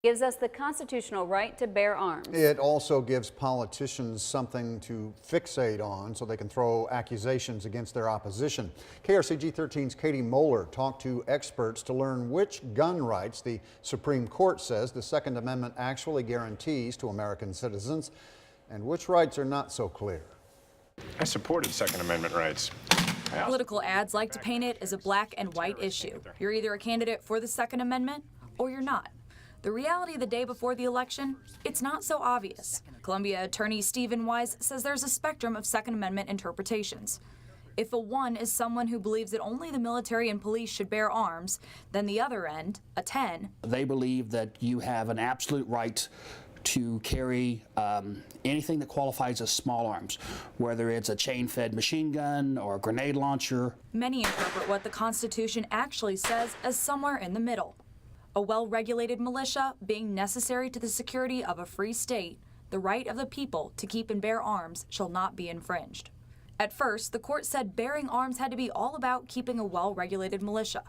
gives us the constitutional right to bear arms. It also gives politicians something to fixate on so they can throw accusations against their opposition. KRCG 13's Katie Moeller talked to experts to learn which gun rights the Supreme Court says the Second Amendment actually guarantees to American citizens and which rights are not so clear. I supported Second Amendment rights. Political ads like to paint it as a black and white issue. You're either a candidate for the Second Amendment or you're not. The reality the day before the election, it's not so obvious. Columbia attorney Stephen Wise says there's a spectrum of Second Amendment interpretations. If a 1 is someone who believes that only the military and police should bear arms, then the other end, a 10. They believe that you have an absolute right to carry anything that qualifies as small arms, whether it's a chain-fed machine gun or a grenade launcher. Many interpret what the Constitution actually says as somewhere in the middle. A well-regulated militia being necessary to the security of a free state, the right of the people to keep and bear arms shall not be infringed. At first, the court said bearing arms had to be all about keeping a well-regulated militia.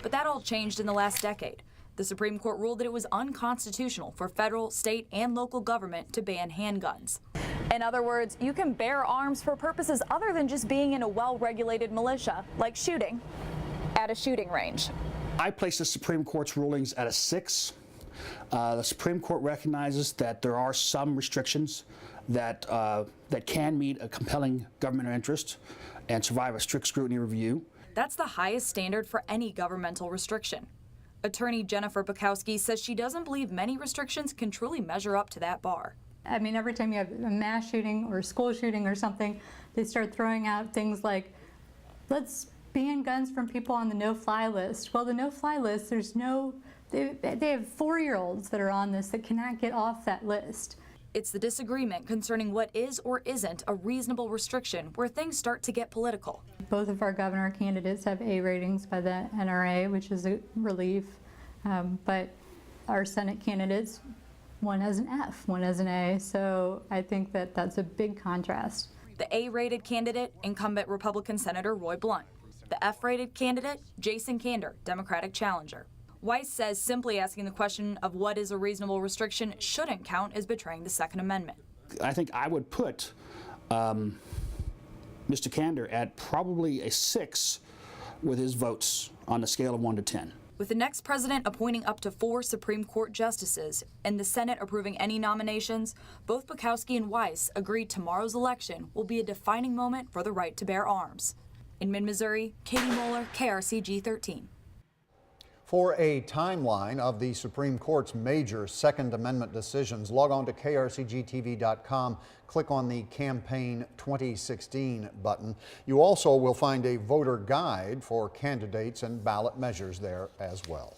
But that all changed in the last decade. The Supreme Court ruled that it was unconstitutional for federal, state, and local government to ban handguns. In other words, you can bear arms for purposes other than just being in a well-regulated militia, like shooting at a shooting range. I place the Supreme Court's rulings at a 6. The Supreme Court recognizes that there are some restrictions that can meet a compelling government interest and survive a strict scrutiny review. That's the highest standard for any governmental restriction. Attorney Jennifer Bukowski says she doesn't believe many restrictions can truly measure up to that bar. I mean, every time you have a mass shooting or a school shooting or something, they start throwing out things like, let's ban guns from people on the no-fly list. Well, the no-fly list, they have 4-year-olds that are on this that cannot get off that list. It's the disagreement concerning what is or isn't a reasonable restriction where things start to get political. Both of our governor candidates have A ratings by the NRA, which is a relief, but our Senate candidates, one has an F, one has an A, so I think that that's a big contrast. The A-rated candidate, incumbent Republican Senator Roy Blunt. The F-rated candidate, Jason Kander, Democratic challenger. Weiss says simply asking the question of what is a reasonable restriction shouldn't count as betraying the Second Amendment. I think I would put Mr. Kander at probably a 6 with his votes on a scale of 1 to 10. With the next president appointing up to 4 Supreme Court justices and the Senate approving any nominations, both Bukowski and Weiss agreed tomorrow's election will be a defining moment for the right to bear arms. In mid-Missouri, Katie Moeller, KRCG 13. For a timeline of the Supreme Court's major Second Amendment decisions, log on to krcgtv.com, click on the Campaign 2016 button. You also will find a voter guide for candidates and ballot measures there as well.